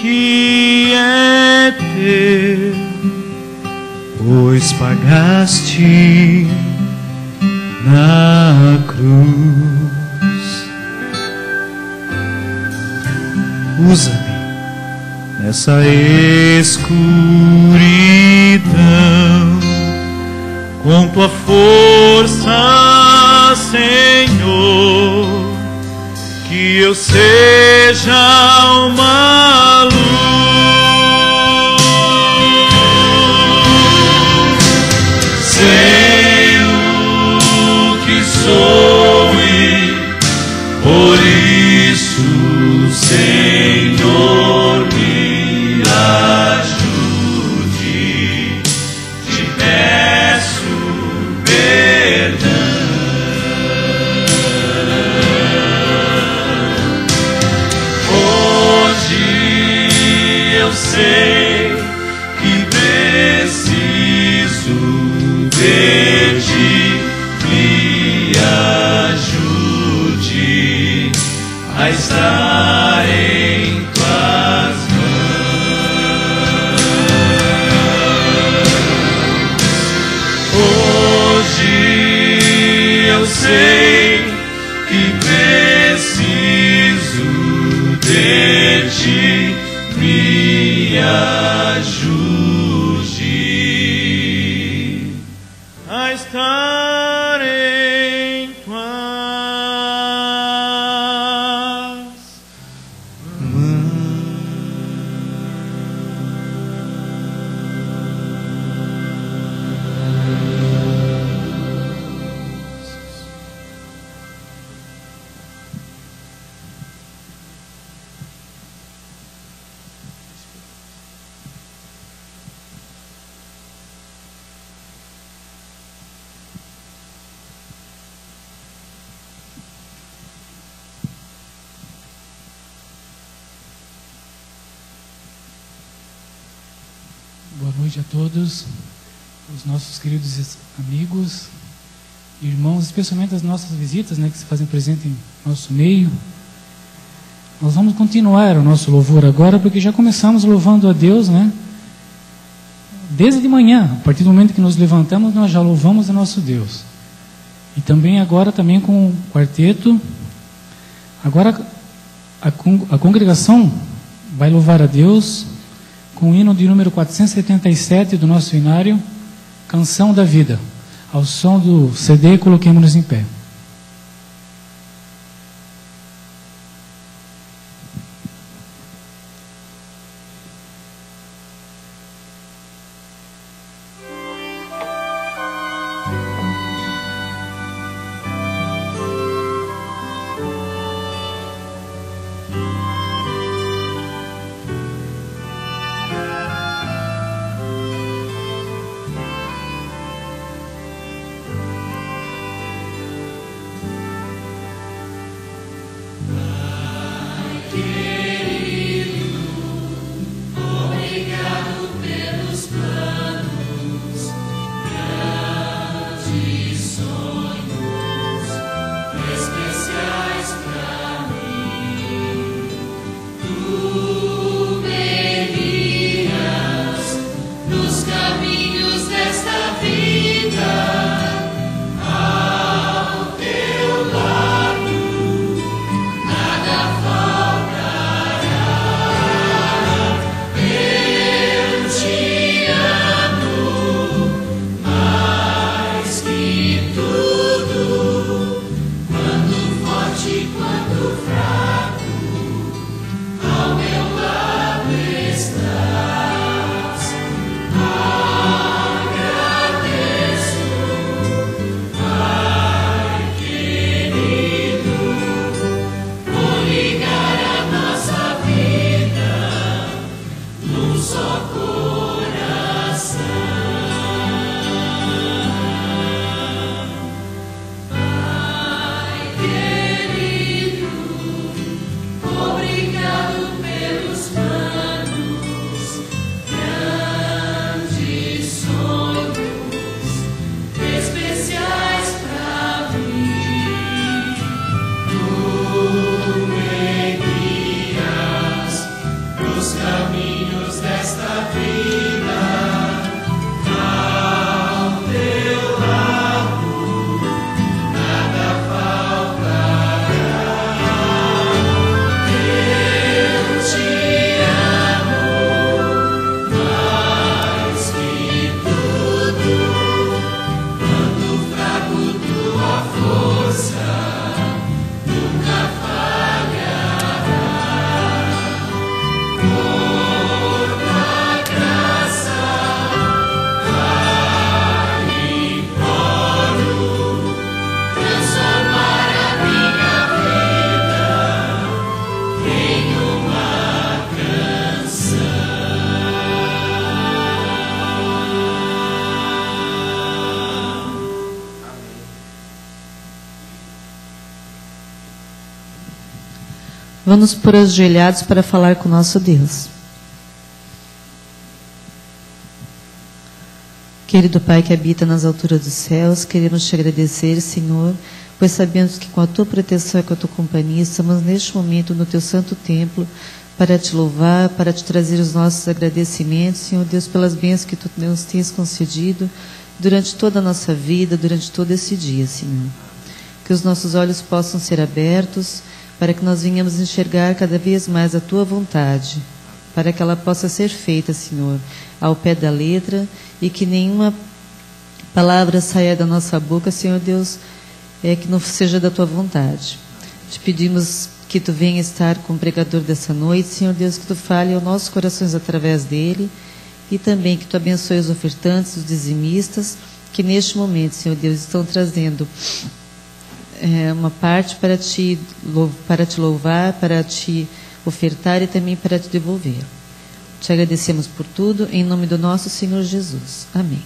que é teu, pois pagaste na cruz. Usa-me nessa escuridão, com tua força, Senhor, que eu seja uma luz. Sei o que sou e por isso, Senhor, me ajude. Te peço perdão. Hoje eu sei que preciso de ti. Me ajude a estar em tuas mãos. Hoje eu sei que preciso de ti. Me ajude a estar em tuas mãos. Boa noite a todos, os nossos queridos amigos, irmãos, especialmente as nossas visitas, que se fazem presente em nosso meio. Nós vamos continuar o nosso louvor agora, porque já começamos louvando a Deus, desde de manhã. A partir do momento que nos levantamos, nós já louvamos a nosso Deus. E também agora também com o quarteto. Agora a congregação vai louvar a Deus com o hino de número 477 do nosso hinário, Canção da Vida. Ao som do CD, coloquemo-nos em pé. Vamos por ajoelhados para falar com nosso Deus. Querido Pai que habita nas alturas dos céus, queremos te agradecer, Senhor, pois sabemos que com a tua proteção e com a tua companhia estamos neste momento no teu santo templo para te louvar, para te trazer os nossos agradecimentos, Senhor Deus, pelas bênçãos que tu nos tens concedido durante toda a nossa vida, durante todo esse dia, Senhor. Que os nossos olhos possam ser abertos para que nós venhamos enxergar cada vez mais a tua vontade, para que ela possa ser feita, Senhor, ao pé da letra, e que nenhuma palavra saia da nossa boca, Senhor Deus, que não seja da tua vontade. Te pedimos que tu venha estar com o pregador dessa noite, Senhor Deus, que tu fale aos nossos corações através dele, e também que tu abençoe os ofertantes, os dizimistas, que neste momento, Senhor Deus, estão trazendo uma parte para te louvar, para te ofertar e também para te devolver. Te agradecemos por tudo, em nome do nosso Senhor Jesus. Amém.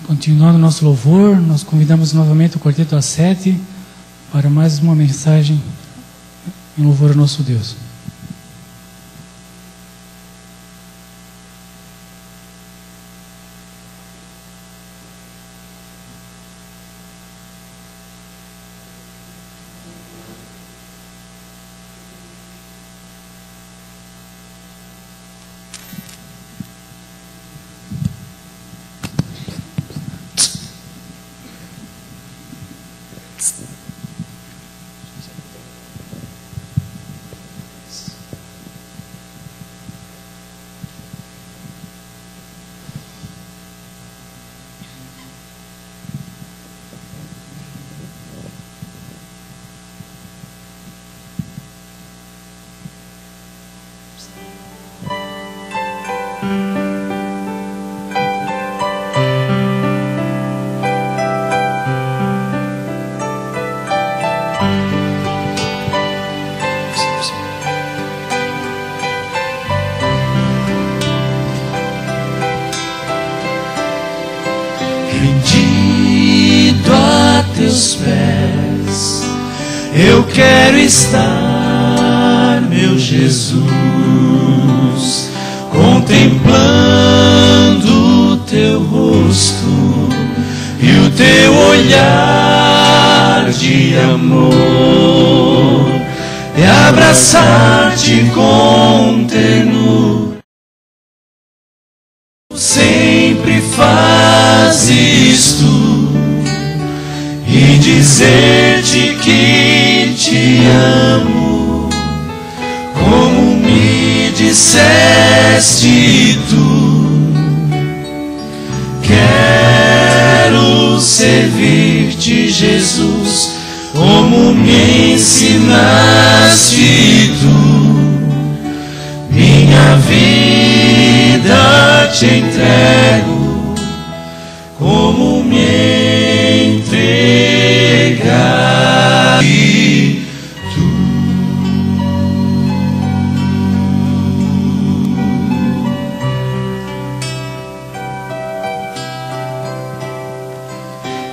Continuando nosso louvor, nós convidamos novamente o Quarteto A7 para mais uma mensagem em louvor ao nosso Deus. Rendido a teus pés, eu quero estar, meu Jesus, contemplando o teu rosto e o teu olhar de amor e abraçar-te com ternura. Sempre fazes tu e dizer-te que te amo, como me disseste tu. Quero servir-te, Jesus, como me ensinaste tu. Minha vida te entrego, como me entregaste tu.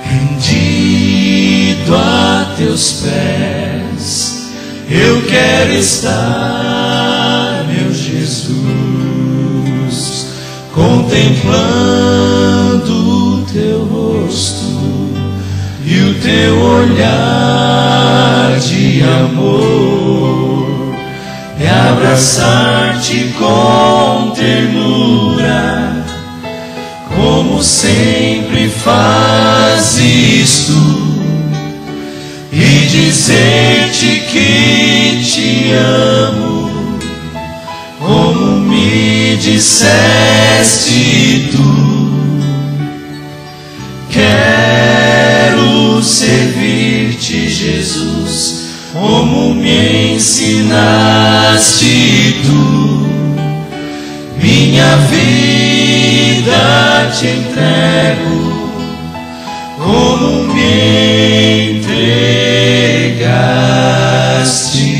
Rendido a teus pés, eu quero estar, meu Jesus, contemplando o teu rosto e o teu olhar de amor, e abraçar-te com ternura, como sempre fazes tu, e dizer-te que te amo, como me disseste tu. Quero servir-te, Jesus, como me ensinaste tu. Minha vida te entrego, como me entregaste.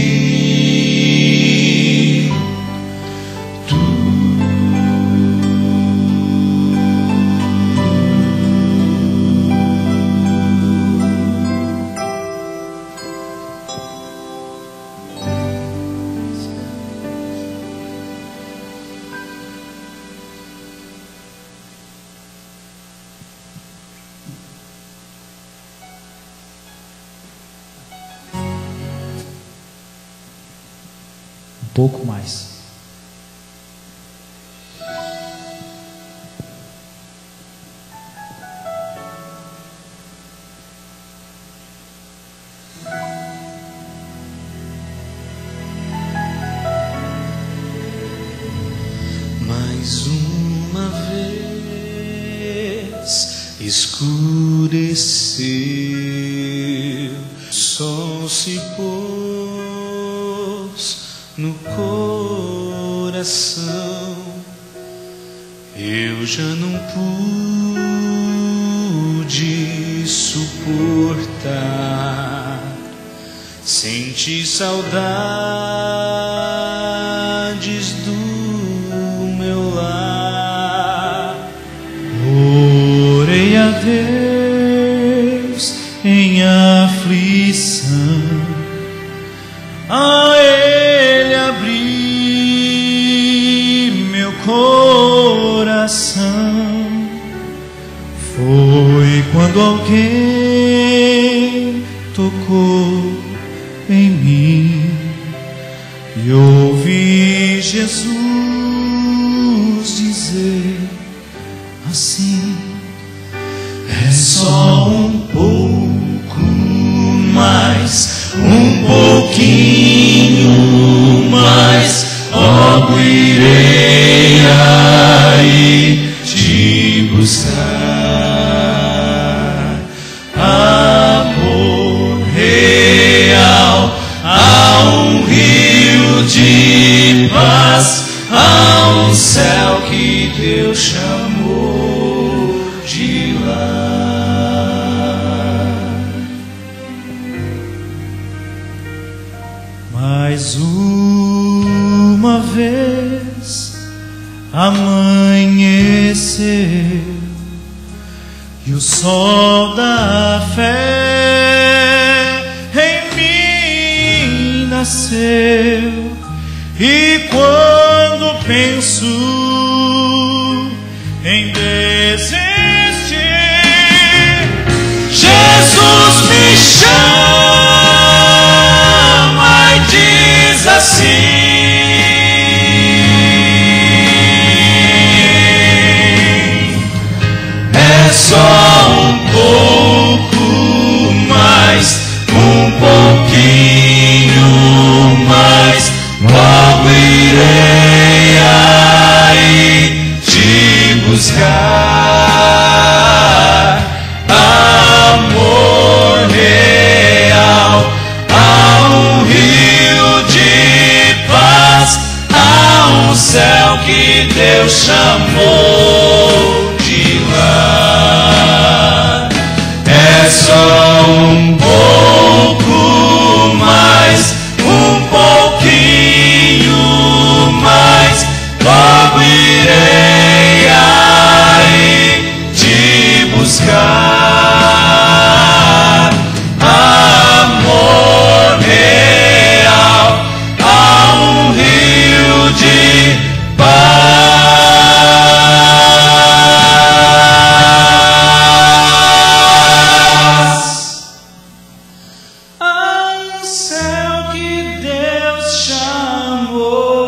Pouco mais. Mais uma vez escureceu, o sol se pôs no coração, eu já não pude suportar, senti saudades do meu lar. Orei a Deus em aflição, a Ele abri meu coração. Foi quando alguém tocou em mim e ouvi Jesus dizer assim: é só um pouco mais, um pouquinho mais, logo irei aí te buscar. Amor real, há um rio de paz, há um céu que Deus chamou de lar. Mais uma vez amanheceu e o sol da fé em mim nasceu. E quando penso em desistir, Deus chamou de lar. É só um pouco mais, um pouquinho mais. Logo irei aí te buscar. Amor real, há um rio de paz. Há um céu que Deus chamou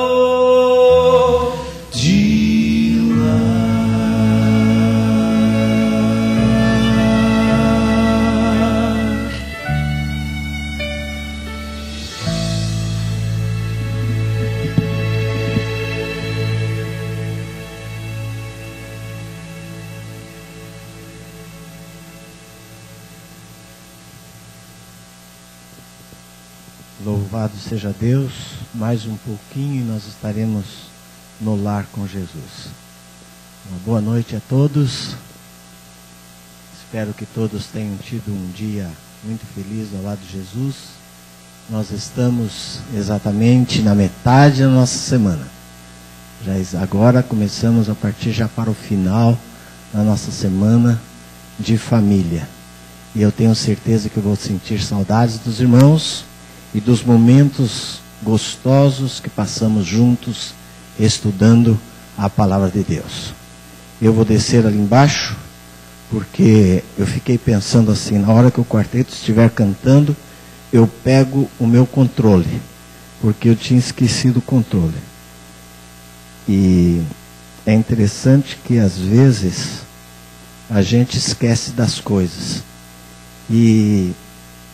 de lar. Louvado seja Deus, mais um pouquinho e nós estaremos no lar com Jesus. Uma boa noite a todos. Espero que todos tenham tido um dia muito feliz ao lado de Jesus. Nós estamos exatamente na metade da nossa semana. Agora começamos a partir já para o final da nossa semana de família. E eu tenho certeza que eu vou sentir saudades dos irmãos e dos momentos gostosos que passamos juntos estudando a palavra de Deus. Eu vou descer ali embaixo, porque eu fiquei pensando assim, na hora que o quarteto estiver cantando, eu pego o meu controle, porque eu tinha esquecido o controle. E é interessante que às vezes a gente esquece das coisas. E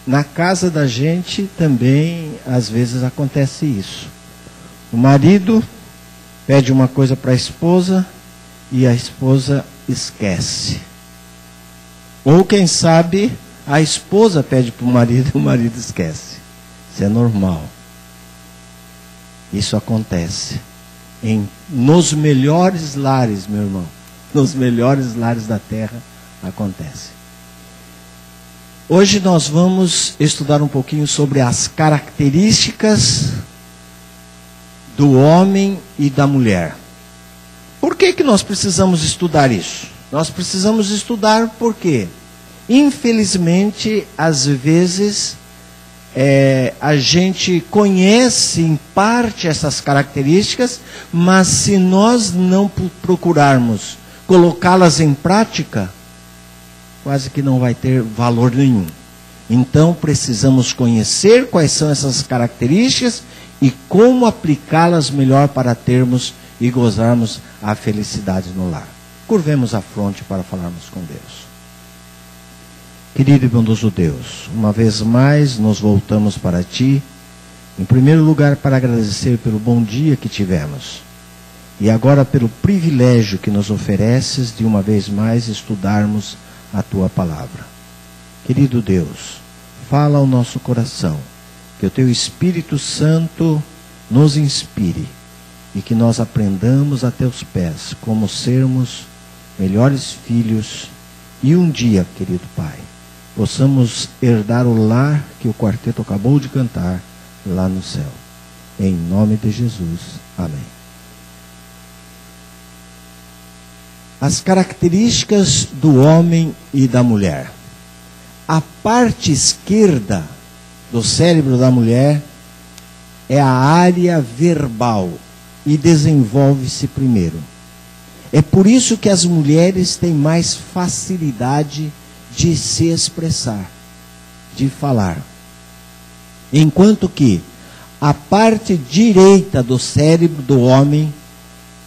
na casa da gente também, às vezes, acontece isso. O marido pede uma coisa para a esposa e a esposa esquece. Ou, quem sabe, a esposa pede para o marido e o marido esquece. Isso é normal. Isso acontece nos melhores lares, meu irmão. Nos melhores lares da terra acontece. Hoje nós vamos estudar um pouquinho sobre as características do homem e da mulher. Por que que nós precisamos estudar isso? Nós precisamos estudar porque, infelizmente, às vezes, a gente conhece em parte essas características, mas se nós não procurarmos colocá-las em prática, quase que não vai ter valor nenhum. Então precisamos conhecer quais são essas características e como aplicá-las melhor para termos e gozarmos a felicidade no lar. Curvemos a fronte para falarmos com Deus. Querido e bondoso Deus, uma vez mais nos voltamos para Ti, em primeiro lugar para agradecer pelo bom dia que tivemos, e agora pelo privilégio que nos ofereces de uma vez mais estudarmos a Tua palavra. Querido Deus, fala ao nosso coração, que o Teu Espírito Santo nos inspire e que nós aprendamos a Teus pés como sermos melhores filhos e um dia, querido Pai, possamos herdar o lar que o quarteto acabou de cantar lá no céu. Em nome de Jesus. Amém. As características do homem e da mulher. A parte esquerda do cérebro da mulher é a área verbal e desenvolve-se primeiro. É por isso que as mulheres têm mais facilidade de se expressar, de falar. Enquanto que a parte direita do cérebro do homem,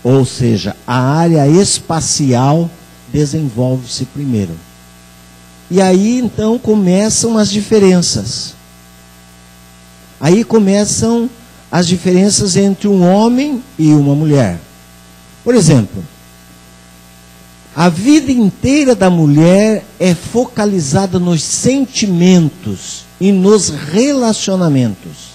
ou seja, a área espacial, desenvolve-se primeiro. E aí então começam as diferenças. Aí começam as diferenças entre um homem e uma mulher. Por exemplo, a vida inteira da mulher é focalizada nos sentimentos e nos relacionamentos.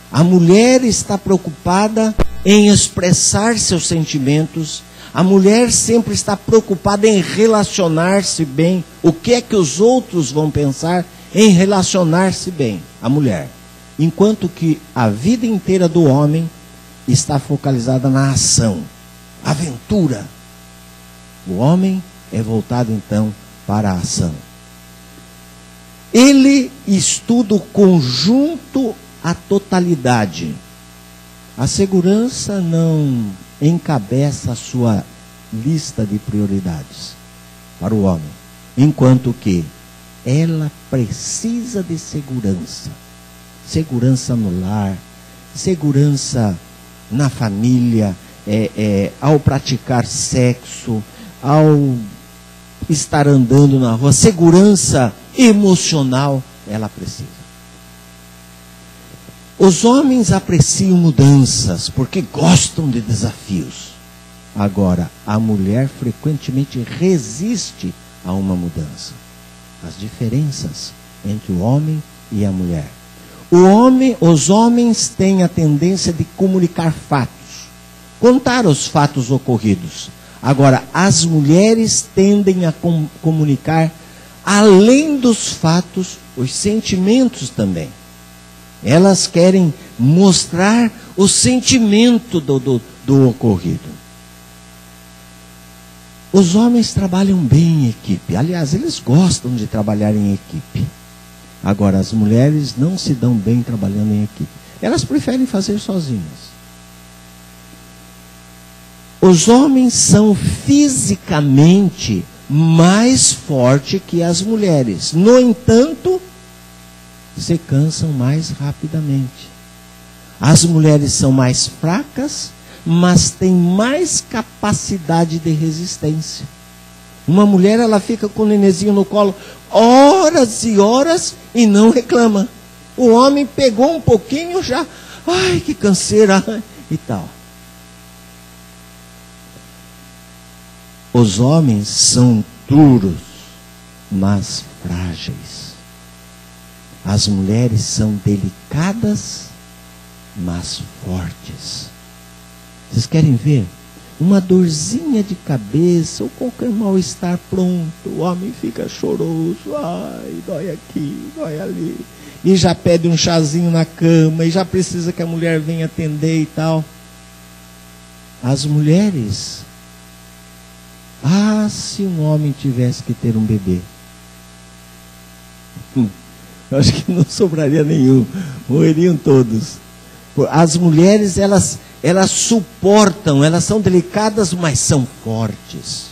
A mulher está preocupada em expressar seus sentimentos. A mulher sempre está preocupada em relacionar-se bem. O que é que os outros vão pensar em relacionar-se bem? A mulher. Enquanto que a vida inteira do homem está focalizada na ação, aventura. O homem é voltado então para a ação. Ele estuda o conjunto, a totalidade. A segurança não encabeça a sua lista de prioridades para o homem, enquanto que ela precisa de segurança. Segurança no lar, segurança na família, ao praticar sexo, ao estar andando na rua, segurança emocional ela precisa. Os homens apreciam mudanças porque gostam de desafios. Agora, a mulher frequentemente resiste a uma mudança. As diferenças entre o homem e a mulher. Os homens têm a tendência de comunicar fatos, contar os fatos ocorridos. Agora, as mulheres tendem a comunicar, além dos fatos, os sentimentos também. Elas querem mostrar o sentimento do ocorrido. Os homens trabalham bem em equipe. Aliás, eles gostam de trabalhar em equipe. Agora, as mulheres não se dão bem trabalhando em equipe. Elas preferem fazer sozinhas. Os homens são fisicamente mais fortes que as mulheres. No entanto, se cansam mais rapidamente. As mulheres são mais fracas, mas têm mais capacidade de resistência. Uma mulher, ela fica com o nenenzinho no colo horas e horas e não reclama. O homem pegou um pouquinho já, ai que canseira e tal. Os homens são duros, mas frágeis. As mulheres são delicadas, mas fortes. Vocês querem ver? Uma dorzinha de cabeça ou qualquer mal-estar, pronto, o homem fica choroso, ai, dói aqui, dói ali, e já pede um chazinho na cama, e já precisa que a mulher venha atender e tal. As mulheres, se um homem tivesse que ter um bebê, eu acho que não sobraria nenhum, morreriam todos. As mulheres, elas suportam, elas são delicadas, mas são fortes.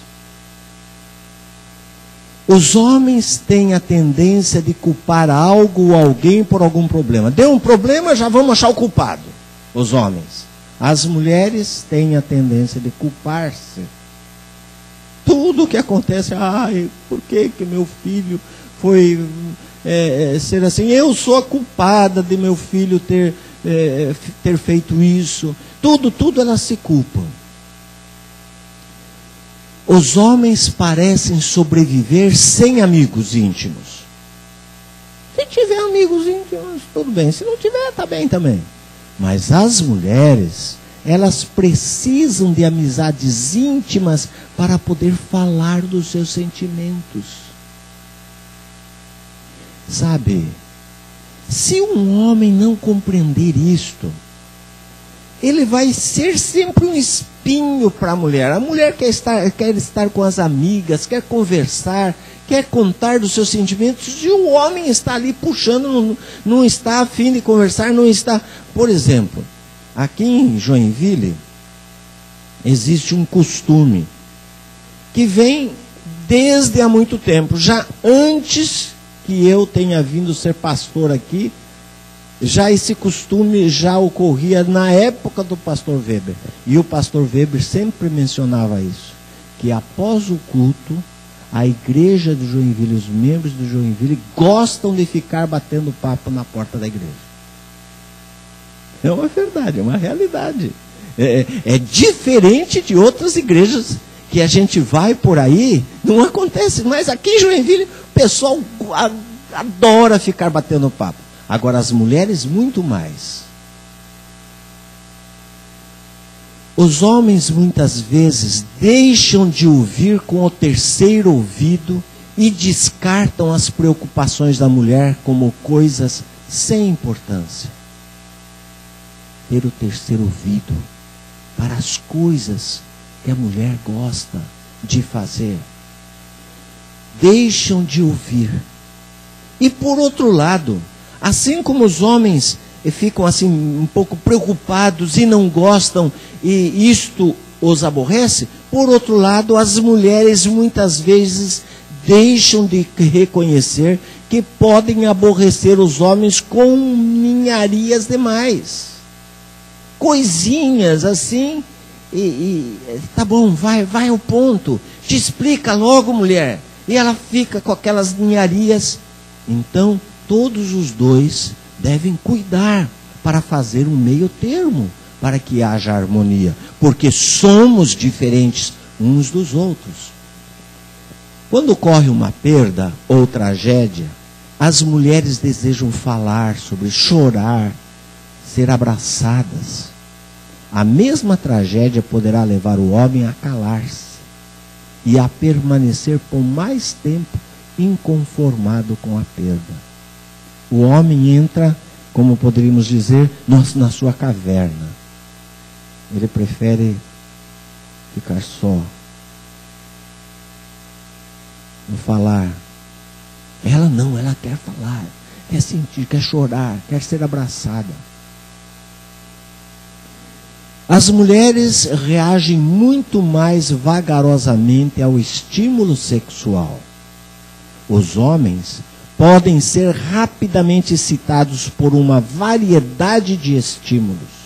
Os homens têm a tendência de culpar algo ou alguém por algum problema. Deu um problema, já vamos achar o culpado. Os homens. As mulheres têm a tendência de culpar-se. Tudo que acontece, por que meu filho foi ser assim? Eu sou a culpada de meu filho ter feito isso. Tudo elas se culpam. Os homens parecem sobreviver sem amigos íntimos. Se tiver amigos íntimos, tudo bem. Se não tiver, está bem também. Mas as mulheres, elas precisam de amizades íntimas para poder falar dos seus sentimentos. Sabe, se um homem não compreender isto, ele vai ser sempre um espinho para a mulher. A mulher quer estar com as amigas, quer conversar, quer contar dos seus sentimentos, e o homem está ali puxando, não está a fim de conversar, não está. Por exemplo, aqui em Joinville, existe um costume que vem desde há muito tempo, já antes que eu tenha vindo ser pastor aqui, já esse costume já ocorria na época do pastor Weber. E o pastor Weber sempre mencionava isso, que após o culto, a igreja de Joinville, os membros de Joinville, gostam de ficar batendo papo na porta da igreja. É uma verdade, é uma realidade. É diferente de outras igrejas que a gente vai por aí, não acontece. Mas aqui em Joinville, o pessoal adora ficar batendo papo. Agora, as mulheres, muito mais. Os homens muitas vezes deixam de ouvir com o terceiro ouvido e descartam as preocupações da mulher como coisas sem importância. Ter o terceiro ouvido para as coisas que a mulher gosta de fazer. Deixam de ouvir. E por outro lado, assim como os homens ficam assim um pouco preocupados e não gostam e isto os aborrece, por outro lado, as mulheres muitas vezes deixam de reconhecer que podem aborrecer os homens com ninharias demais. Coisinhas assim, tá bom, vai ao ponto, te explica logo, mulher. E ela fica com aquelas ninharias. Então, todos os dois devem cuidar para fazer um meio termo, para que haja harmonia, porque somos diferentes uns dos outros. Quando ocorre uma perda ou tragédia, as mulheres desejam falar sobre, chorar, ser abraçadas. A mesma tragédia poderá levar o homem a calar-se e a permanecer por mais tempo inconformado com a perda. O homem entra, como poderíamos dizer, na sua caverna. Ele prefere ficar só, não falar. Ela não, ela quer falar, quer sentir, quer chorar, quer ser abraçada. As mulheres reagem muito mais vagarosamente ao estímulo sexual. Os homens podem ser rapidamente excitados por uma variedade de estímulos.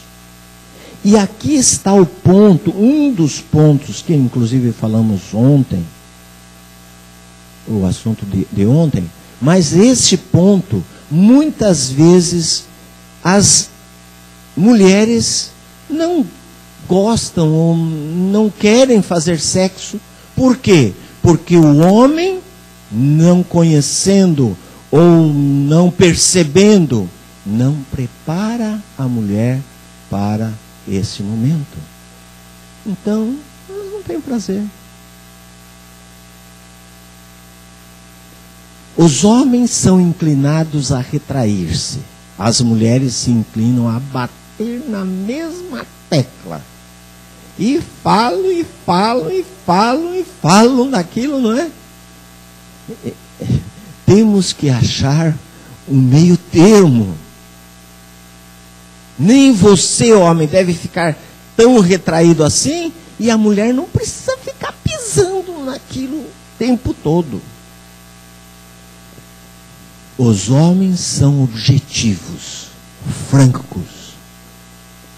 E aqui está o ponto, um dos pontos que inclusive falamos ontem, o assunto de ontem, mas esse ponto, muitas vezes, as mulheres não gostam ou não querem fazer sexo. Por quê? Porque o homem, não conhecendo ou não percebendo, não prepara a mulher para esse momento. Então, elas não têm prazer. Os homens são inclinados a retrair-se. As mulheres se inclinam a bater na mesma tecla. E falam, e falam, e falam, e falam daquilo, não é? Temos que achar um meio termo. Nem você, homem, deve ficar tão retraído assim, e a mulher não precisa ficar pisando naquilo o tempo todo. Os homens são objetivos, francos.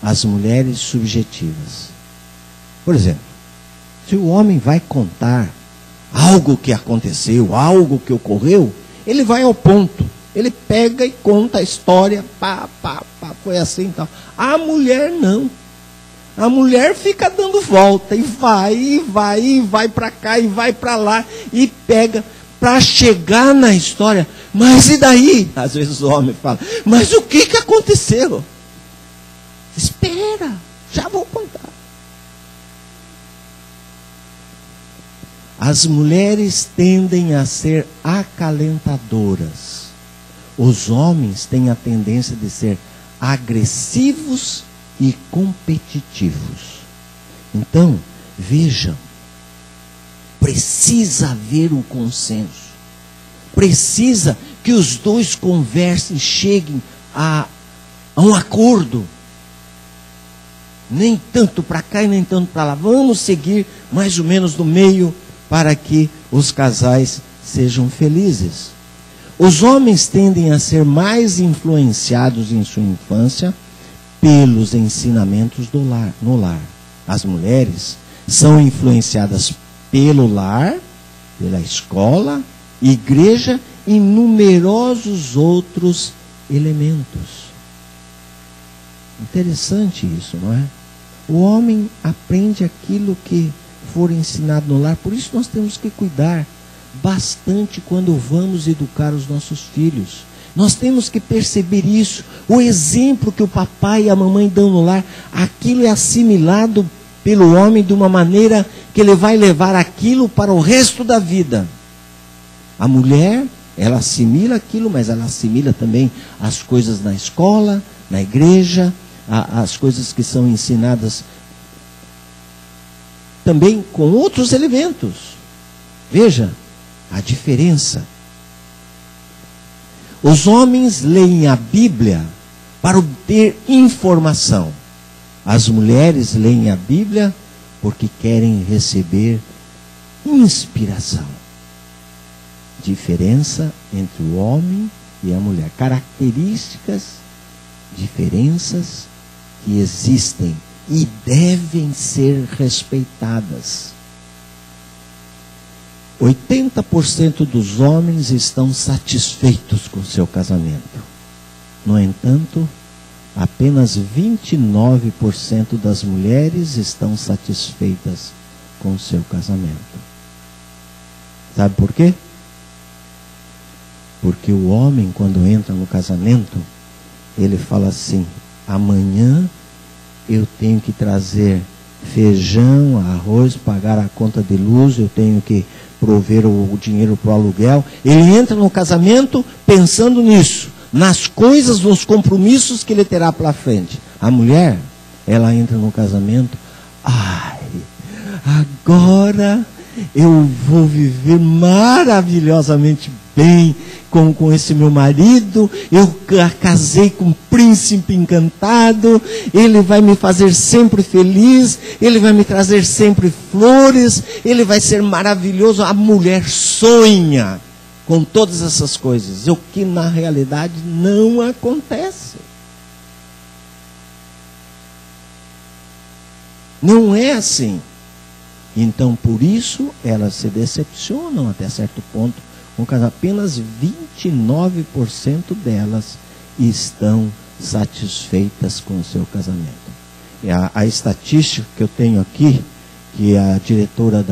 As mulheres subjetivas. Por exemplo, se o homem vai contar algo que aconteceu, algo que ocorreu, ele vai ao ponto. Ele pega e conta a história, foi assim e tal. A mulher não. A mulher fica dando volta, e vai para cá, e vai para lá, e pega para chegar na história. Mas e daí? Às vezes o homem fala, mas o que aconteceu? Espera, já vou contar. As mulheres tendem a ser acalentadoras. Os homens têm a tendência de ser agressivos e competitivos. Então, vejam, precisa haver um consenso. Precisa que os dois conversem, cheguem a um acordo. Nem tanto para cá e nem tanto para lá. Vamos seguir mais ou menos no meio para que os casais sejam felizes. Os homens tendem a ser mais influenciados em sua infância pelos ensinamentos no lar. As mulheres são influenciadas pelo lar, pela escola, igreja e numerosos outros elementos. Interessante isso, não é? O homem aprende aquilo que for ensinado no lar, por isso nós temos que cuidar bastante quando vamos educar os nossos filhos. Nós temos que perceber isso. O exemplo que o papai e a mamãe dão no lar, aquilo é assimilado pelo homem de uma maneira que ele vai levar aquilo para o resto da vida. A mulher, ela assimila aquilo, mas ela assimila também as coisas na escola, na igreja, as coisas que são ensinadas também com outros elementos. Veja a diferença. Os homens leem a Bíblia para obter informação. As mulheres leem a Bíblia porque querem receber inspiração. Diferença entre o homem e a mulher. Características, diferenças que existem e devem ser respeitadas. 80% dos homens estão satisfeitos com seu casamento. No entanto, apenas 29% das mulheres estão satisfeitas com seu casamento. Sabe por quê? Porque o homem, quando entra no casamento, ele fala assim: amanhã eu tenho que trazer feijão, arroz, pagar a conta de luz, eu tenho que prover o dinheiro para o aluguel. Ele entra no casamento pensando nisso, nas coisas, nos compromissos que ele terá pela frente. A mulher, ela entra no casamento: ai, agora eu vou viver maravilhosamente bem com esse meu marido, eu casei com um príncipe encantado, ele vai me fazer sempre feliz, ele vai me trazer sempre flores, ele vai ser maravilhoso. A mulher sonha com todas essas coisas, o que na realidade não acontece. Não é assim. Então, por isso, elas se decepcionam até certo ponto. Apenas 29% delas estão satisfeitas com o seu casamento. A estatística que eu tenho aqui, que a diretora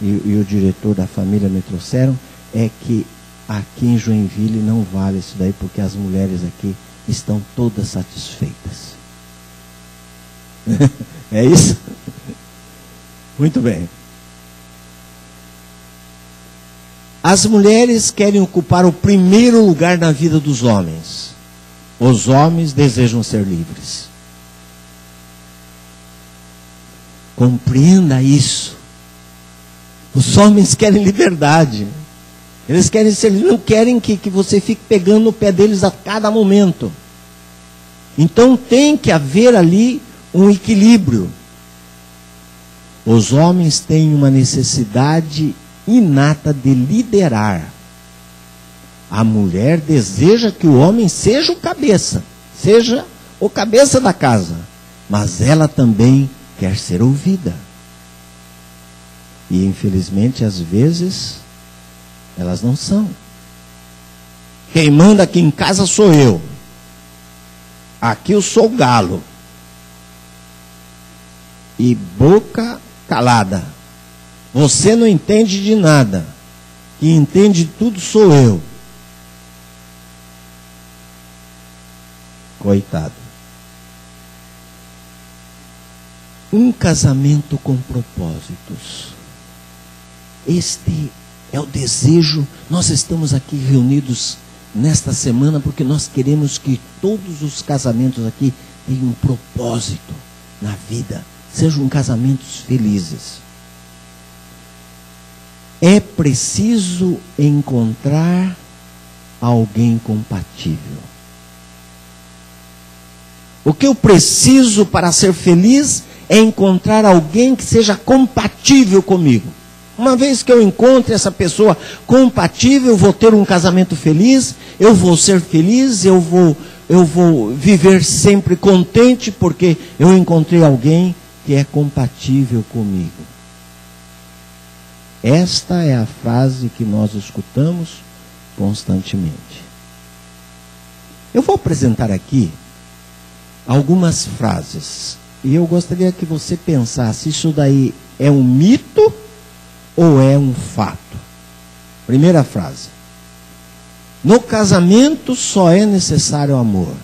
e o diretor da família me trouxeram, é que aqui em Joinville não vale isso daí, porque as mulheres aqui estão todas satisfeitas. É isso? Muito bem. As mulheres querem ocupar o primeiro lugar na vida dos homens. Os homens desejam ser livres. Compreenda isso. Os homens querem liberdade. Eles querem ser livres, não querem que você fique pegando no pé deles a cada momento. Então tem que haver ali um equilíbrio. Os homens têm uma necessidade inata de liderar. A mulher deseja que o homem seja o cabeça da casa, mas ela também quer ser ouvida. E infelizmente às vezes elas não são. Quem manda aqui em casa sou eu. Aqui eu sou o galo. E boca calada. Você não entende de nada. Quem entende de tudo sou eu. Coitado. Um casamento com propósitos. Este é o desejo. Nós estamos aqui reunidos nesta semana porque nós queremos que todos os casamentos aqui tenham um propósito na vida. Sejam casamentos felizes. É preciso encontrar alguém compatível. O que eu preciso para ser feliz é encontrar alguém que seja compatível comigo. Uma vez que eu encontre essa pessoa compatível, eu vou ter um casamento feliz, eu vou ser feliz, eu vou viver sempre contente, porque eu encontrei alguém que é compatível comigo. Esta é a frase que nós escutamos constantemente. Eu vou apresentar aqui algumas frases. E eu gostaria que você pensasse, isso daí é um mito ou é um fato? Primeira frase. No casamento só é necessário amor.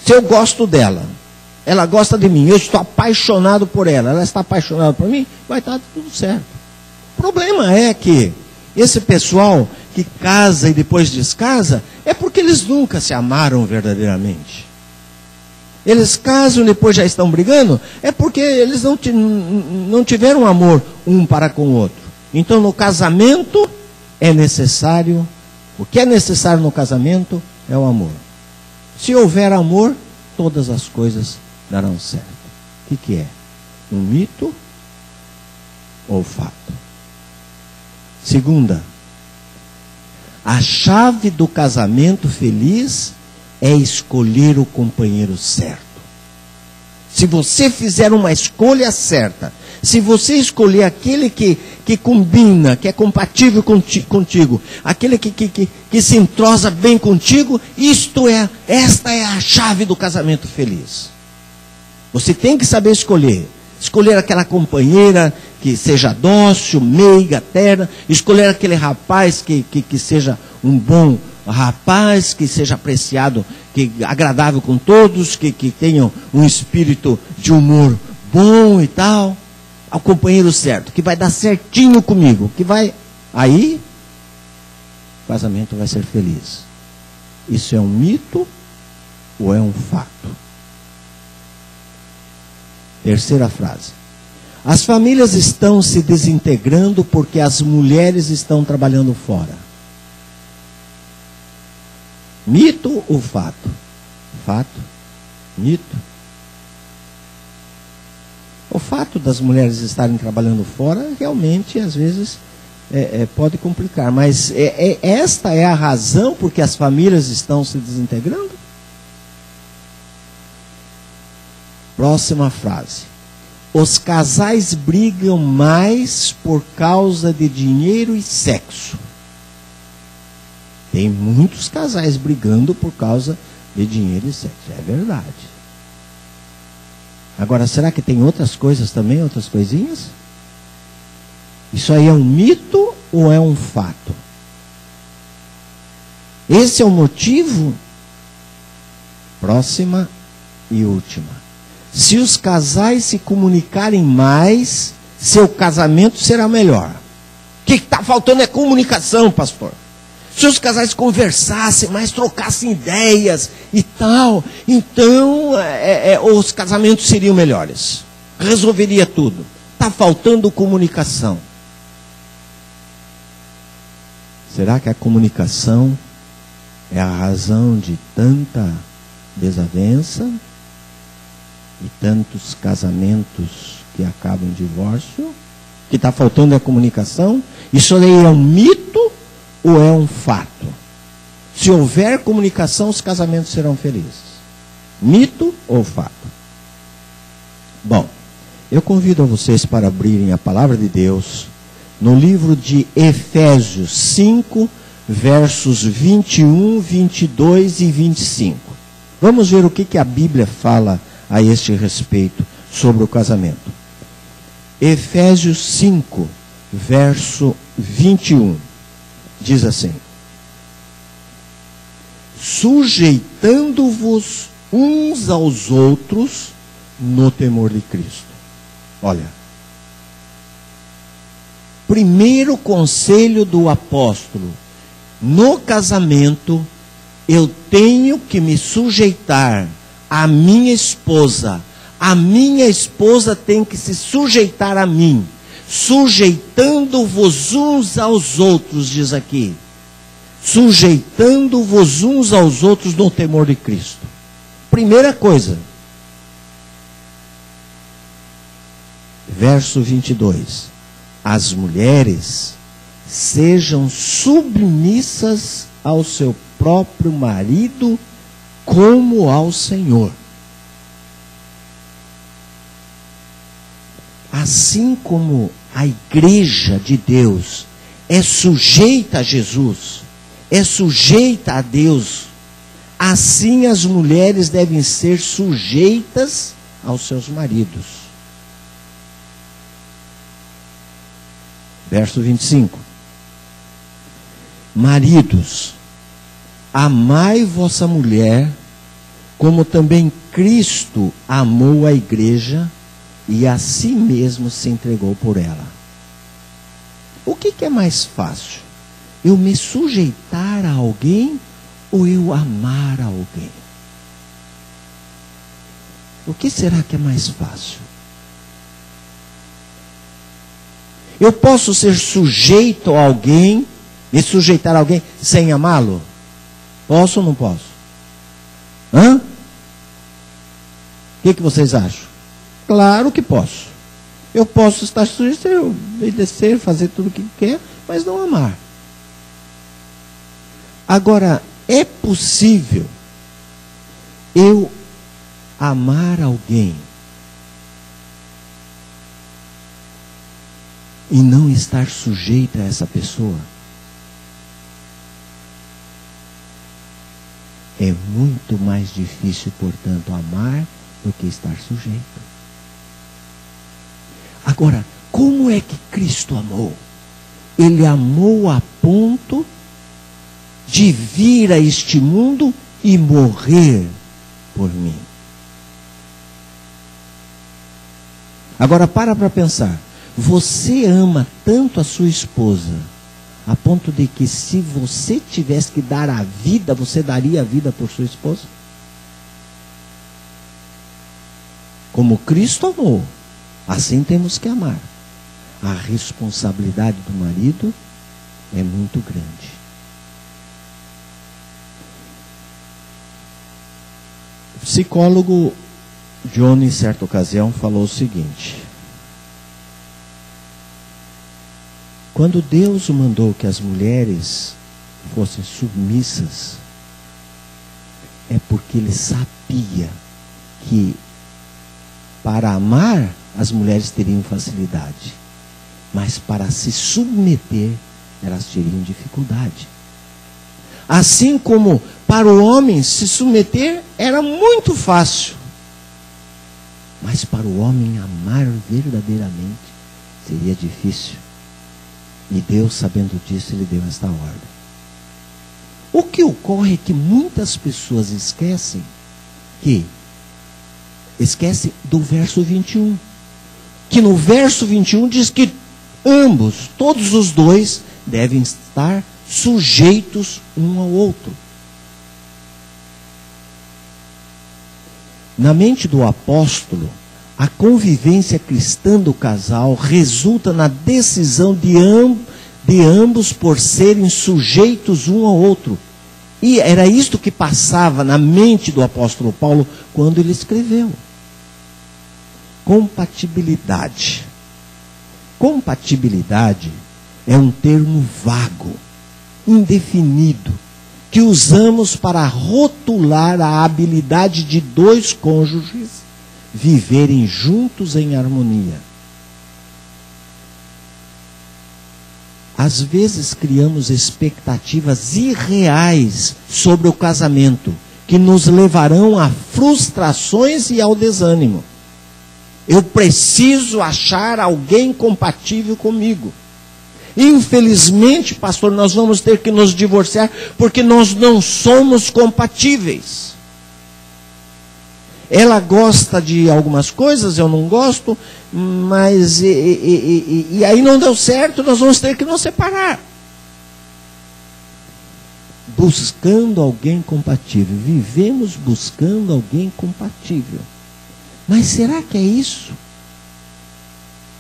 Se eu gosto dela, ela gosta de mim, eu estou apaixonado por ela, ela está apaixonada por mim, vai estar tudo certo. O problema é que esse pessoal que casa e depois descasa, é porque eles nunca se amaram verdadeiramente. Eles casam e depois já estão brigando, é porque eles não tiveram amor um para com o outro. Então no casamento é necessário, o que é necessário no casamento é o amor. Se houver amor, todas as coisas darão certo. O que é? Um mito ou fato? Segunda, a chave do casamento feliz é escolher o companheiro certo. Se você fizer uma escolha certa, se você escolher aquele que combina, que é compatível contigo, aquele que se entrosa bem contigo, esta é a chave do casamento feliz. Você tem que saber escolher aquela companheira que seja dócil, meiga, terna, escolher aquele rapaz que seja um bom rapaz, que seja apreciado, que agradável com todos, que tenham um espírito de humor bom e tal, ao companheiro certo, que vai dar certinho comigo, aí o casamento vai ser feliz. Isso é um mito ou é um fato? Terceira frase. As famílias estão se desintegrando porque as mulheres estão trabalhando fora. Mito ou fato? Fato. Mito. O fato das mulheres estarem trabalhando fora, realmente, às vezes, pode complicar. Mas esta é a razão por que as famílias estão se desintegrando? Próxima frase. Os casais brigam mais por causa de dinheiro e sexo. Tem muitos casais brigando por causa de dinheiro e sexo. É verdade. Agora, será que tem outras coisas também, outras coisinhas? Isso aí é um mito ou é um fato? Esse é o motivo? Próxima e última. Se os casais se comunicarem mais, seu casamento será melhor. O que está faltando é comunicação, pastor. Se os casais conversassem mais, trocassem ideias e tal, então os casamentos seriam melhores. Resolveria tudo. Está faltando comunicação. Será que a comunicação é a razão de tanta desavença e tantos casamentos que acabam em divórcio? O que está faltando é a comunicação? Isso aí é um mito ou é um fato? Se houver comunicação, os casamentos serão felizes. Mito ou fato? Bom, eu convido a vocês para abrirem a palavra de Deus no livro de Efésios 5, versos 21, 22 e 25. Vamos ver o que a Bíblia fala a este respeito sobre o casamento. Efésios 5, verso 21, diz assim: sujeitando-vos uns aos outros no temor de Cristo. Olha, primeiro conselho do apóstolo: no casamento eu tenho que me sujeitar à minha esposa. A minha esposa tem que se sujeitar a mim. Sujeitando-vos uns aos outros, diz aqui. Sujeitando-vos uns aos outros no temor de Cristo. Primeira coisa. Verso 22. As mulheres sejam submissas ao seu próprio marido como ao Senhor. Assim como a igreja de Deus é sujeita a Jesus, é sujeita a Deus, assim as mulheres devem ser sujeitas aos seus maridos. Verso 25. Maridos, amai vossa mulher como também Cristo amou a igreja e a si mesmo se entregou por ela. O que é mais fácil? Eu me sujeitar a alguém ou eu amar a alguém? O que será que é mais fácil? Eu posso ser sujeito a alguém, me sujeitar a alguém sem amá-lo? Posso ou não posso? Hã? O que vocês acham? Claro que posso. Eu posso estar sujeito a obedecer, fazer tudo o que quer, mas não amar. Agora, é possível eu amar alguém e não estar sujeito a essa pessoa? É muito mais difícil, portanto, amar do que estar sujeito. Agora, como é que Cristo amou? Ele amou a ponto de vir a este mundo e morrer por mim. Agora para pensar. Você ama tanto a sua esposa, a ponto de que se você tivesse que dar a vida, você daria a vida por sua esposa? Como Cristo amou, assim temos que amar. A responsabilidade do marido é muito grande. O psicólogo John, em certa ocasião, falou o seguinte: quando Deus mandou que as mulheres fossem submissas, é porque Ele sabia que para amar as mulheres teriam facilidade, mas para se submeter elas teriam dificuldade. Assim como para o homem se submeter era muito fácil, mas para o homem amar verdadeiramente seria difícil. E Deus, sabendo disso, Ele deu esta ordem. O que ocorre é que muitas pessoas esquecem do verso 21. Que no verso 21 diz que ambos, todos os dois, devem estar sujeitos um ao outro. Na mente do apóstolo, a convivência cristã do casal resulta na decisão de ambos por serem sujeitos um ao outro. E era isto que passava na mente do apóstolo Paulo quando ele escreveu. Compatibilidade. Compatibilidade é um termo vago, indefinido, que usamos para rotular a habilidade de dois cônjuges viverem juntos em harmonia. Às vezes criamos expectativas irreais sobre o casamento, que nos levarão a frustrações e ao desânimo. Eu preciso achar alguém compatível comigo. Infelizmente, pastor, nós vamos ter que nos divorciar porque nós não somos compatíveis. Ela gosta de algumas coisas, eu não gosto, mas e aí não deu certo, nós vamos ter que nos separar. Buscando alguém compatível, vivemos buscando alguém compatível. Mas será que é isso?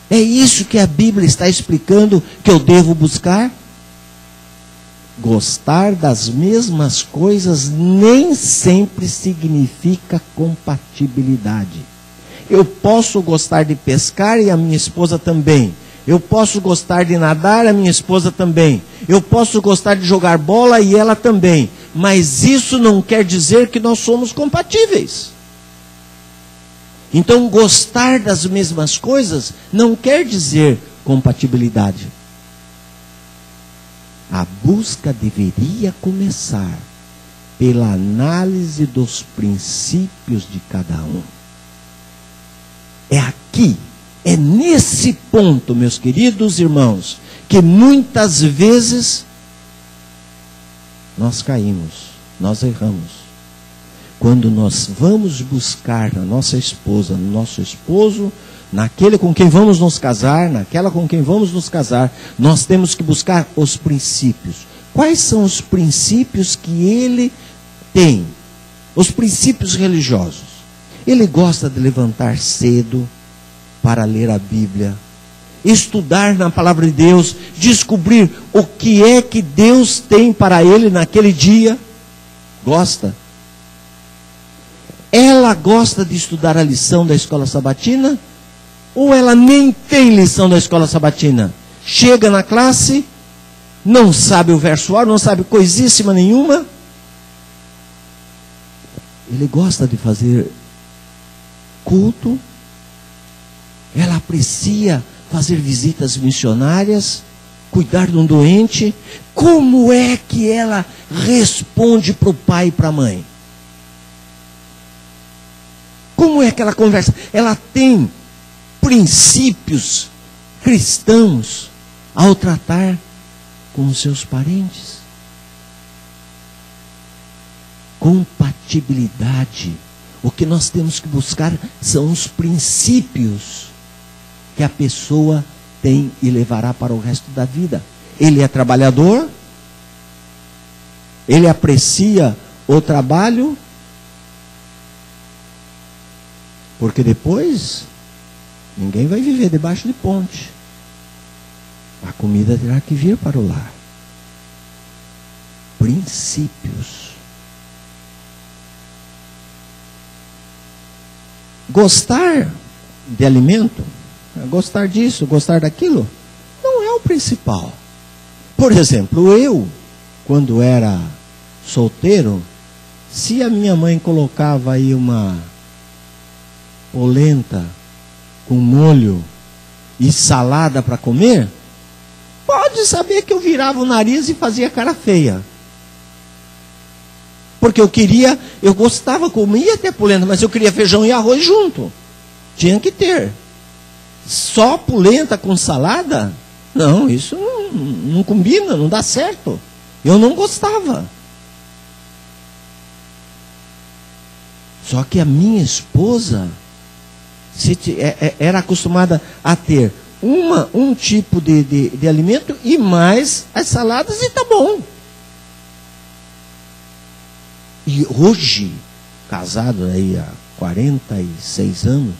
É isso que a Bíblia está explicando que eu devo buscar? Gostar das mesmas coisas nem sempre significa compatibilidade. Eu posso gostar de pescar e a minha esposa também. Eu posso gostar de nadar e a minha esposa também. Eu posso gostar de jogar bola e ela também. Mas isso não quer dizer que nós somos compatíveis. Então, gostar das mesmas coisas não quer dizer compatibilidade. A busca deveria começar pela análise dos princípios de cada um. É aqui, é nesse ponto, meus queridos irmãos, que muitas vezes nós caímos, nós erramos. quando nós vamos buscar na nossa esposa, no nosso esposo, naquele com quem vamos nos casar, naquela com quem vamos nos casar, nós temos que buscar os princípios. Quais são os princípios que ele tem? Os princípios religiosos. Ele gosta de levantar cedo para ler a Bíblia, estudar na palavra de Deus, descobrir o que é que Deus tem para ele naquele dia. Gosta. Ela gosta de estudar a lição da escola sabatina? Ou ela nem tem lição da escola sabatina? Chega na classe, não sabe o verso A, não sabe coisíssima nenhuma. Ele gosta de fazer culto. Ela aprecia fazer visitas missionárias, cuidar de um doente. Como é que ela responde para o pai e para a mãe? Como é que ela conversa? Ela tem princípios cristãos ao tratar com os seus parentes. Compatibilidade. O que nós temos que buscar são os princípios que a pessoa tem e levará para o resto da vida. Ele é trabalhador, ele aprecia o trabalho, porque depois ninguém vai viver debaixo de ponte. A comida terá que vir para o lar. Princípios. Gostar de alimento, gostar disso, gostar daquilo, não é o principal. Por exemplo, eu, quando era solteiro, se a minha mãe colocava aí uma polenta com molho e salada para comer, pode saber que eu virava o nariz e fazia cara feia. Porque eu gostava, comia até polenta, mas eu queria feijão e arroz junto. Tinha que ter. Só polenta com salada? Não, isso não combina, não dá certo. Eu não gostava. Só que a minha esposa era acostumada a ter um tipo de alimento e mais as saladas e tá bom. E hoje, casado aí há 46 anos,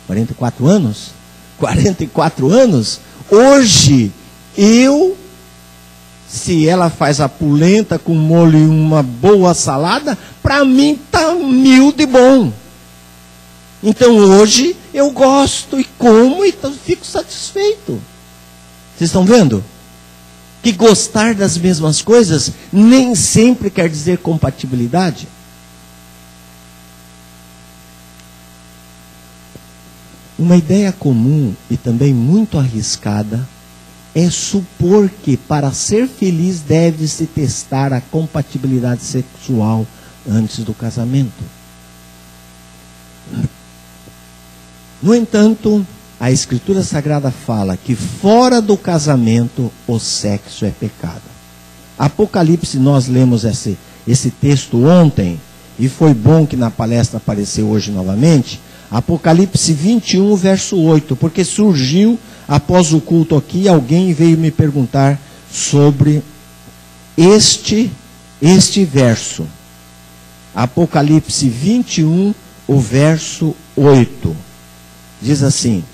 44 anos, hoje se ela faz a polenta com molho e uma boa salada, para mim tá 1000 de bom. Então hoje eu gosto e como e fico satisfeito. Vocês estão vendo? Que gostar das mesmas coisas nem sempre quer dizer compatibilidade. Uma ideia comum e também muito arriscada é supor que para ser feliz deve-se testar a compatibilidade sexual antes do casamento. No entanto, a Escritura Sagrada fala que fora do casamento o sexo é pecado. Apocalipse, nós lemos esse texto ontem, e foi bom que na palestra apareceu hoje novamente. Apocalipse 21, verso 8, porque surgiu após o culto aqui, alguém veio me perguntar sobre este verso. Apocalipse 21, o verso 8. Diz assim: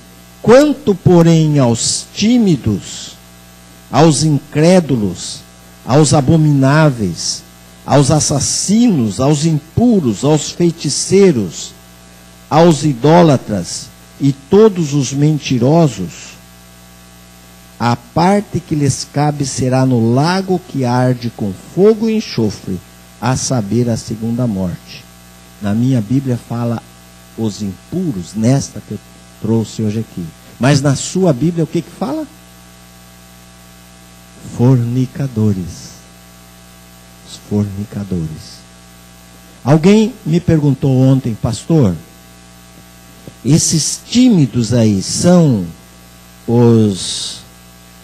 quanto, porém, aos tímidos, aos incrédulos, aos abomináveis, aos assassinos, aos impuros, aos feiticeiros, aos idólatras e todos os mentirosos, a parte que lhes cabe será no lago que arde com fogo e enxofre, a saber, a segunda morte. Na minha Bíblia fala os impuros, nesta que eu trouxe hoje aqui. Mas na sua Bíblia o que fala? Fornicadores. Os fornicadores. Alguém me perguntou ontem, pastor, esses tímidos aí são os...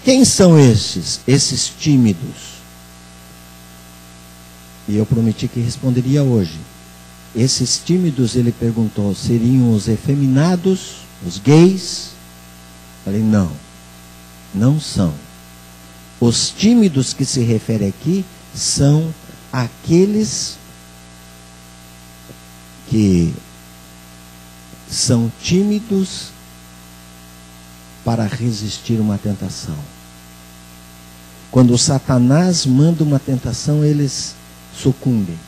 Quem são esses tímidos? E eu prometi que responderia hoje. Esses tímidos, ele perguntou, seriam os efeminados, os gays? Falei, não, não são. Os tímidos que se refere aqui são aqueles que são tímidos para resistir uma tentação. Quando Satanás manda uma tentação, eles sucumbem.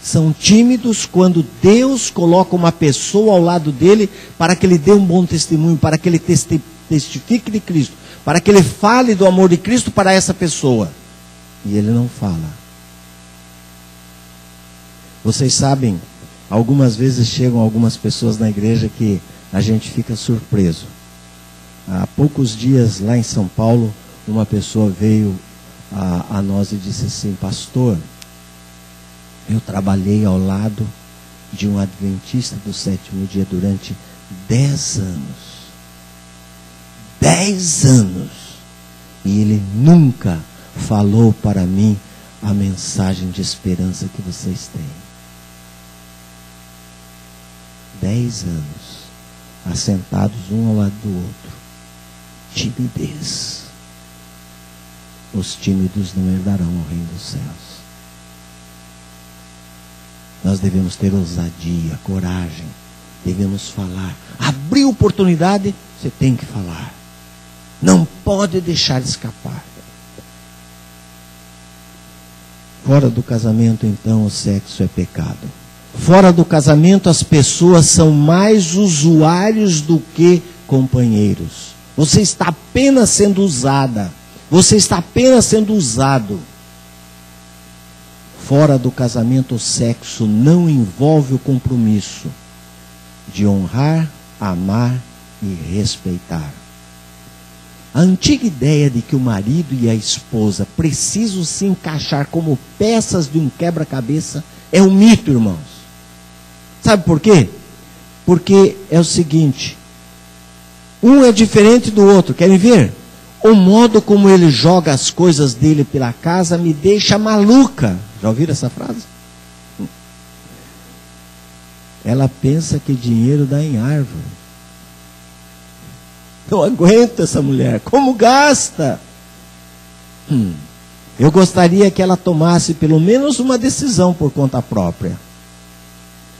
São tímidos quando Deus coloca uma pessoa ao lado dele para que ele dê um bom testemunho, para que ele testifique de Cristo, para que ele fale do amor de Cristo para essa pessoa. E ele não fala. Vocês sabem, algumas vezes chegam algumas pessoas na igreja que a gente fica surpreso. Há poucos dias lá em São Paulo, uma pessoa veio a nós e disse assim, pastor, eu trabalhei ao lado de um adventista do sétimo dia durante 10 anos. 10 anos. E ele nunca falou para mim a mensagem de esperança que vocês têm. 10 anos. Assentados um ao lado do outro. Timidez. Os tímidos não herdarão o reino dos céus. Nós devemos ter ousadia, coragem. Devemos falar. Abrir oportunidade, você tem que falar. Não pode deixar escapar. Fora do casamento, então, o sexo é pecado. Fora do casamento, as pessoas são mais usuários do que companheiros. Você está apenas sendo usada. Você está apenas sendo usado. Fora do casamento, o sexo não envolve o compromisso de honrar, amar e respeitar. A antiga ideia de que o marido e a esposa precisam se encaixar como peças de um quebra-cabeça é um mito, irmãos. Sabe por quê? Porque é o seguinte, um é diferente do outro, querem ver? O modo como ele joga as coisas dele pela casa me deixa maluca. Já ouviram essa frase? Ela pensa que dinheiro dá em árvore. Não aguento essa mulher. Como gasta? Eu gostaria que ela tomasse pelo menos uma decisão por conta própria.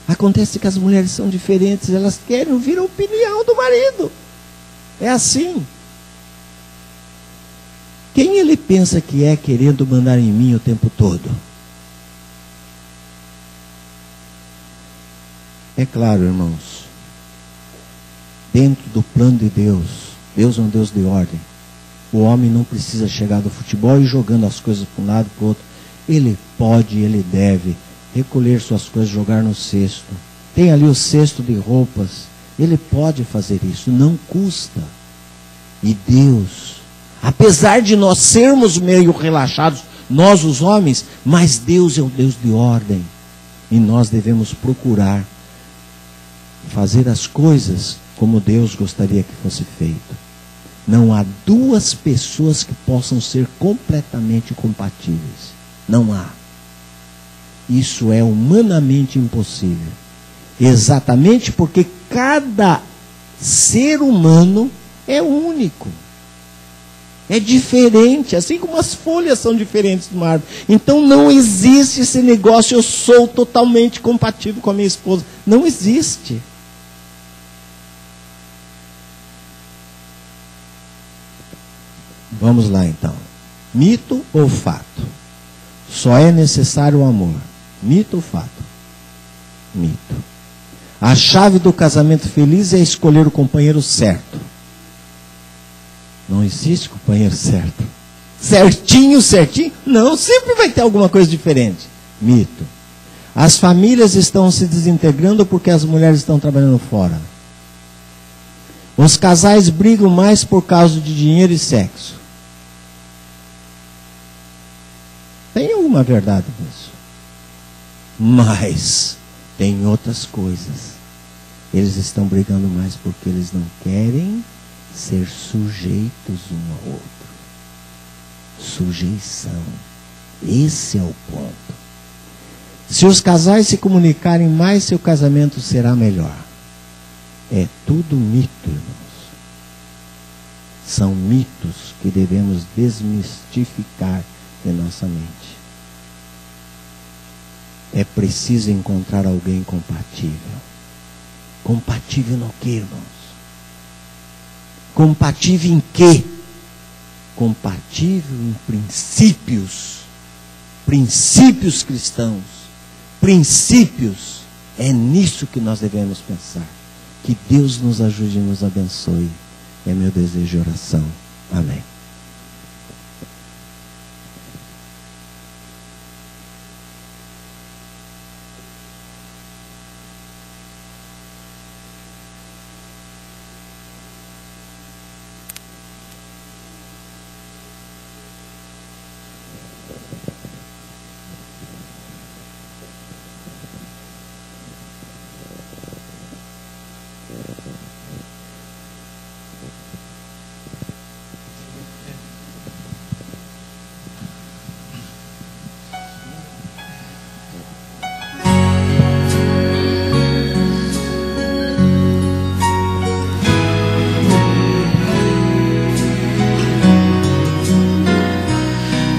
Acontece que as mulheres são diferentes. Elas querem ouvir a opinião do marido. É assim. Quem ele pensa que é querendo mandar em mim o tempo todo? É claro, irmãos, dentro do plano de Deus, Deus é um Deus de ordem. O homem não precisa chegar do futebol e jogando as coisas para um lado e para o outro. Ele pode, ele deve recolher suas coisas, jogar no cesto. Tem ali o cesto de roupas. Ele pode fazer isso, não custa. E Deus, apesar de nós sermos meio relaxados, nós os homens, mas Deus é um Deus de ordem. E nós devemos procurar fazer as coisas como Deus gostaria que fosse feito. Não há duas pessoas que possam ser completamente compatíveis. Não há. Isso é humanamente impossível. Exatamente porque cada ser humano é único. É diferente, assim como as folhas são diferentes de uma árvore. Então não existe esse negócio, eu sou totalmente compatível com a minha esposa. Não existe. Vamos lá então. Mito ou fato? Só é necessário o amor. Mito ou fato? Mito. A chave do casamento feliz é escolher o companheiro certo. Não existe companheiro certo. Certinho, certinho? Não, sempre vai ter alguma coisa diferente. Mito. As famílias estão se desintegrando porque as mulheres estão trabalhando fora. Os casais brigam mais por causa de dinheiro e sexo. Tem alguma verdade nisso. Mas tem outras coisas. Eles estão brigando mais porque eles não querem ser sujeitos um ao outro. Sujeição. Esse é o ponto. Se os casais se comunicarem mais, seu casamento será melhor. É tudo mito, irmãos. São mitos que devemos desmistificar de nossa mente. É preciso encontrar alguém compatível. Compatível no quê, irmãos? Compatível em quê? Compatível em princípios. Princípios cristãos. Princípios. É nisso que nós devemos pensar. Que Deus nos ajude e nos abençoe. É meu desejo e oração. Amém.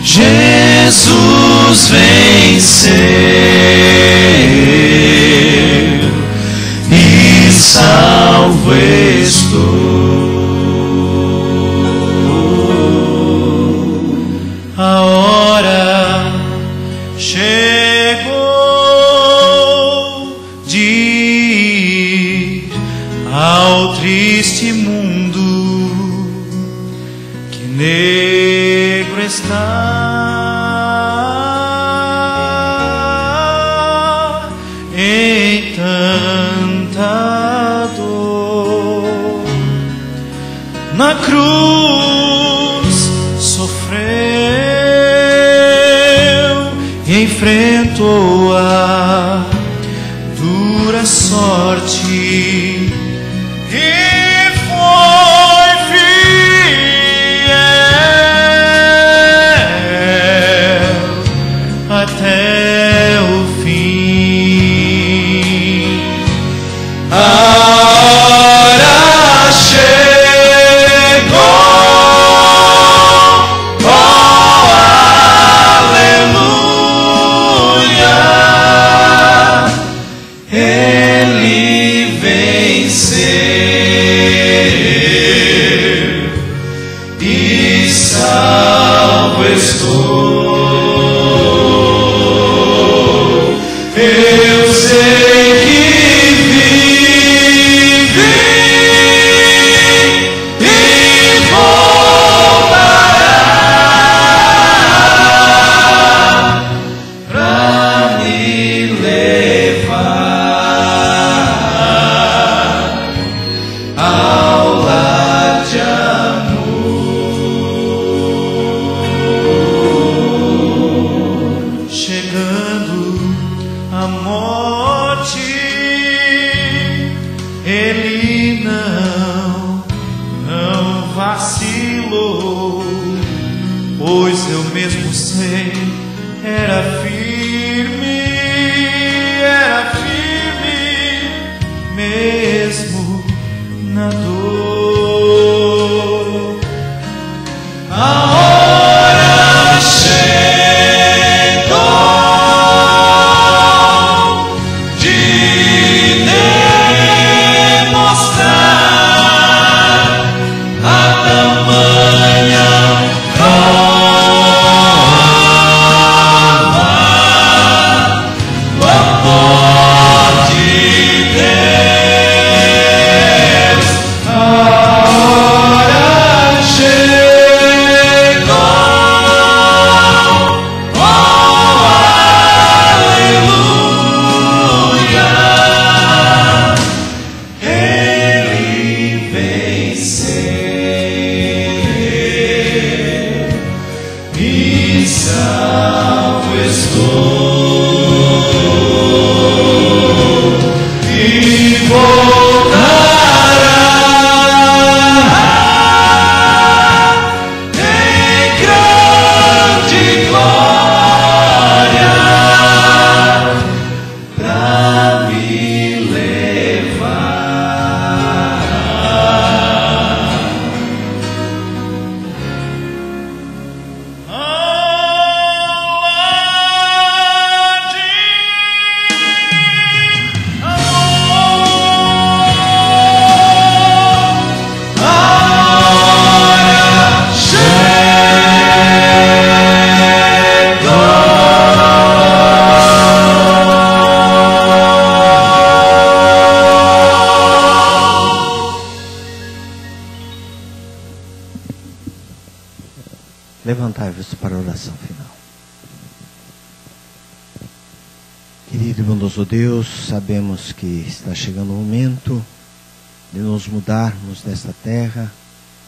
Jesus venceu e salvo estou. A hora chegou de ir ao triste mundo que negro está. Em tanta dor, na cruz sofreu e enfrentou a dura sorte e foi fiel até o fim. A hora chegou, oh aleluia, Ele venceu e salvo estou. Eu sei que Ele não vacilou, pois eu mesmo sei, era firme mesmo na dor. A hora chegou de salvo estou e voltará em grande glória Querido e bondoso Deus, sabemos que está chegando o momento de nos mudarmos desta terra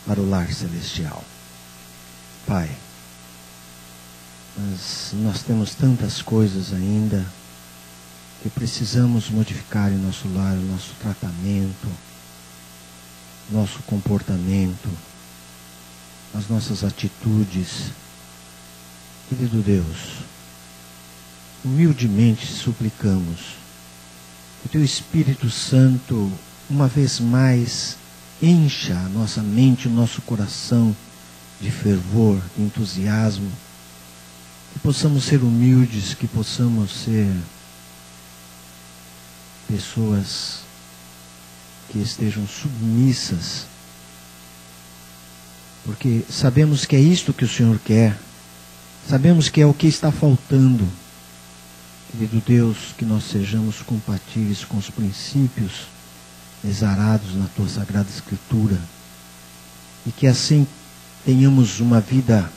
para o lar celestial. Pai, mas nós temos tantas coisas ainda que precisamos modificar em nosso lar, o nosso tratamento, nosso comportamento, as nossas atitudes. Querido Deus, humildemente suplicamos que o Teu Espírito Santo, uma vez mais, encha a nossa mente, o nosso coração de fervor, de entusiasmo, que possamos ser humildes, que possamos ser pessoas que estejam submissas, porque sabemos que é isto que o Senhor quer, sabemos que é o que está faltando. Querido Deus, que nós sejamos compatíveis com os princípios exarados na Tua Sagrada Escritura, e que assim tenhamos uma vida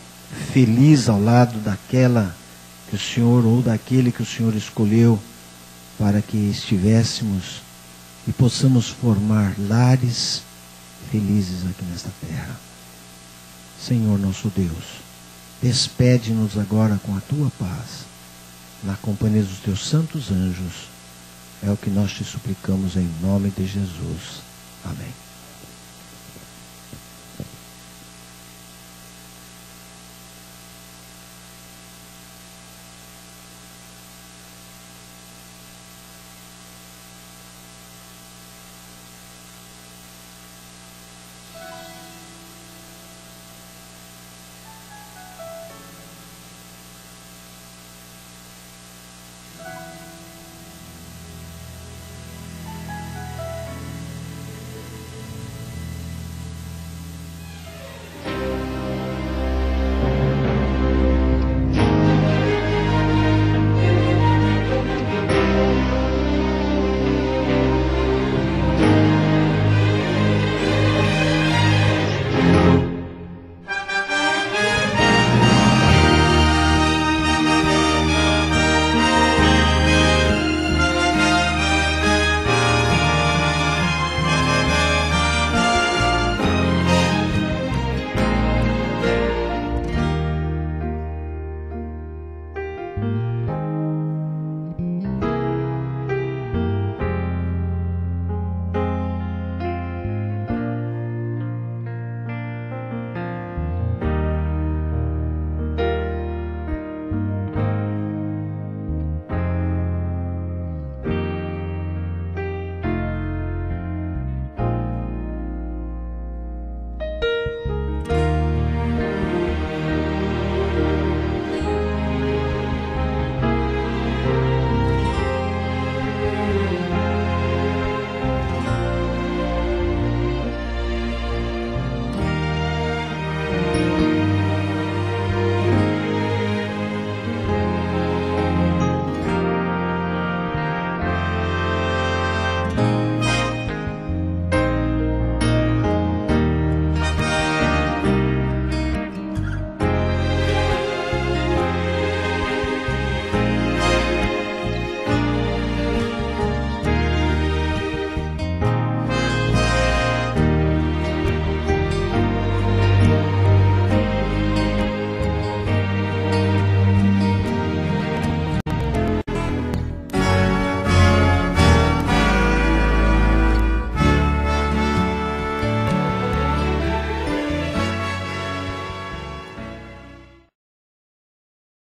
feliz ao lado daquela que o Senhor, ou daquele que o Senhor escolheu, para que estivéssemos e possamos formar lares felizes aqui nesta terra. Senhor nosso Deus, despede-nos agora com a Tua paz, na companhia dos Teus santos anjos. É o que nós te suplicamos em nome de Jesus. Amém.